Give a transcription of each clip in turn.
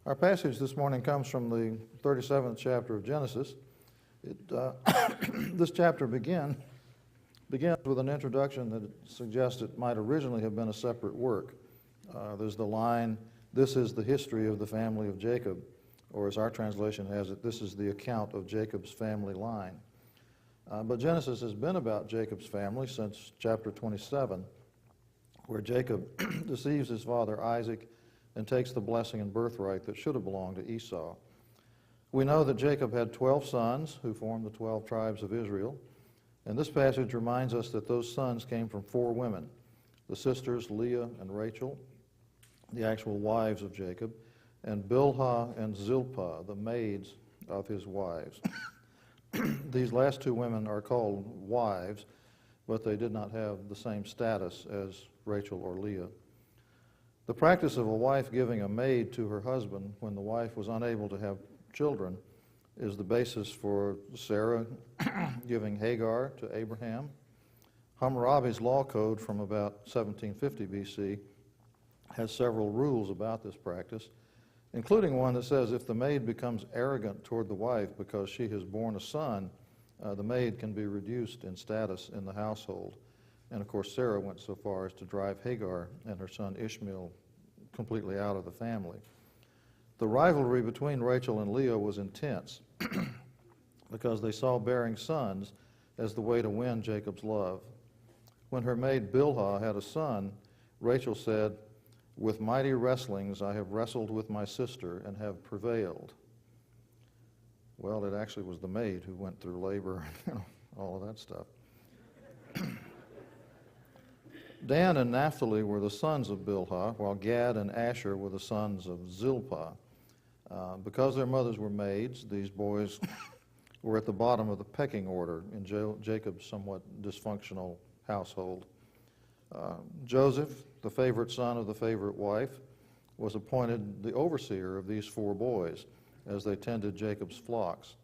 Our passage this morning comes from the 37th chapter of Genesis. This chapter begins with an introduction that suggests it might originally have been a separate work. There's the line, "This is the history of the family of Jacob," or as our translation has it, "This is the account of Jacob's family line." But Genesis has been about Jacob's family since chapter 27, where Jacob deceives his father Isaac and takes the blessing and birthright that should have belonged to Esau. We know that Jacob had 12 sons who formed the 12 tribes of Israel, and this passage reminds us that those sons came from 4 women, the sisters Leah and Rachel, the actual wives of Jacob, and Bilhah and Zilpah, the maids of his wives. These last 2 women are called wives, but they did not have the same status as Rachel or Leah. The practice of a wife giving a maid to her husband when the wife was unable to have children is the basis for Sarah giving Hagar to Abraham. Hammurabi's law code from about 1750 BC has several rules about this practice, including one that says if the maid becomes arrogant toward the wife because she has borne a son, the maid can be reduced in status in the household. And of course, Sarah went so far as to drive Hagar and her son Ishmael completely out of the family. The rivalry between Rachel and Leah was intense because they saw bearing sons as the way to win Jacob's love. When her maid Bilhah had a son, Rachel said, "With mighty wrestlings I have wrestled with my sister and have prevailed." Well, it actually was the maid who went through labor and all of that stuff. Dan and Naphtali were the sons of Bilhah, while Gad and Asher were the sons of Zilpah. Because their mothers were maids, these boys were at the bottom of the pecking order in Jacob's somewhat dysfunctional household. Joseph, the favorite son of the favorite wife, was appointed the overseer of these 4 boys as they tended Jacob's flocks.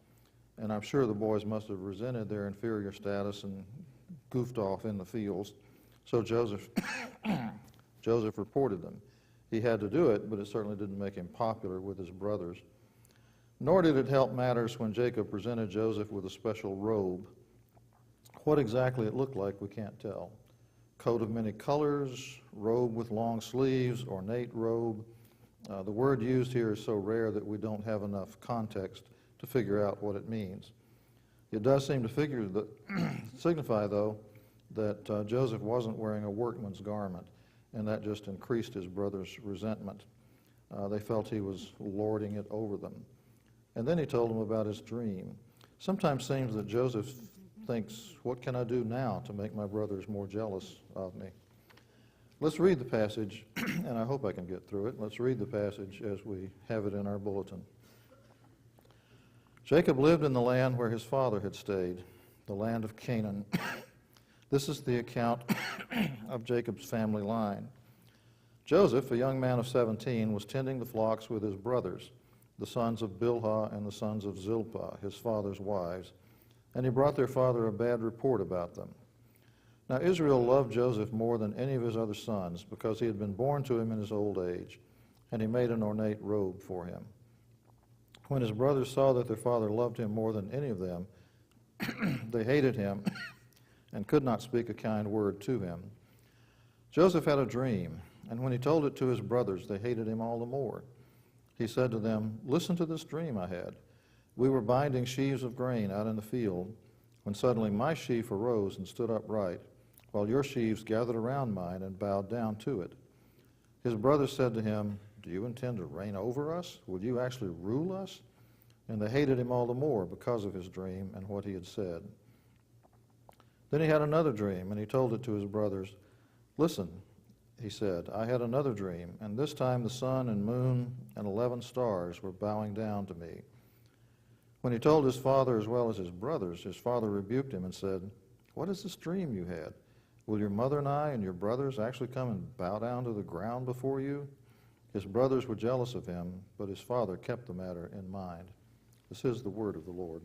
And I'm sure the boys must have resented their inferior status and goofed off in the fields. So Joseph reported them. He had to do it, but it certainly didn't make him popular with his brothers. Nor did it help matters when Jacob presented Joseph with a special robe. What exactly it looked like, we can't tell. Coat of many colors, robe with long sleeves, ornate robe. The word used here is so rare that we don't have enough context to figure out what it means. It does seem to signify, though, that Joseph wasn't wearing a workman's garment, and that just increased his brothers' resentment. They felt he was lording it over them. And then he told them about his dream. Sometimes seems that Joseph thinks, what can I do now to make my brothers more jealous of me? Let's read the passage, and I hope I can get through it. Let's read the passage as we have it in our bulletin. Jacob lived in the land where his father had stayed, the land of Canaan. This is the account of Jacob's family line. Joseph, a young man of 17, was tending the flocks with his brothers, the sons of Bilhah and the sons of Zilpah, his father's wives, and he brought their father a bad report about them. Now Israel loved Joseph more than any of his other sons because he had been born to him in his old age, and he made an ornate robe for him. When his brothers saw that their father loved him more than any of them, they hated him and could not speak a kind word to him. Joseph had a dream, and when he told it to his brothers, they hated him all the more. He said to them, "Listen to this dream I had. We were binding sheaves of grain out in the field, when suddenly my sheaf arose and stood upright, while your sheaves gathered around mine and bowed down to it." His brothers said to him, "Do you intend to reign over us? Will you actually rule us?" And they hated him all the more because of his dream and what he had said. Then he had another dream, and he told it to his brothers. "Listen," he said, "I had another dream, and this time the sun and moon and 11 stars were bowing down to me." When he told his father as well as his brothers, his father rebuked him and said, "What is this dream you had? Will your mother and I and your brothers actually come and bow down to the ground before you?" His brothers were jealous of him, but his father kept the matter in mind. This is the word of the Lord.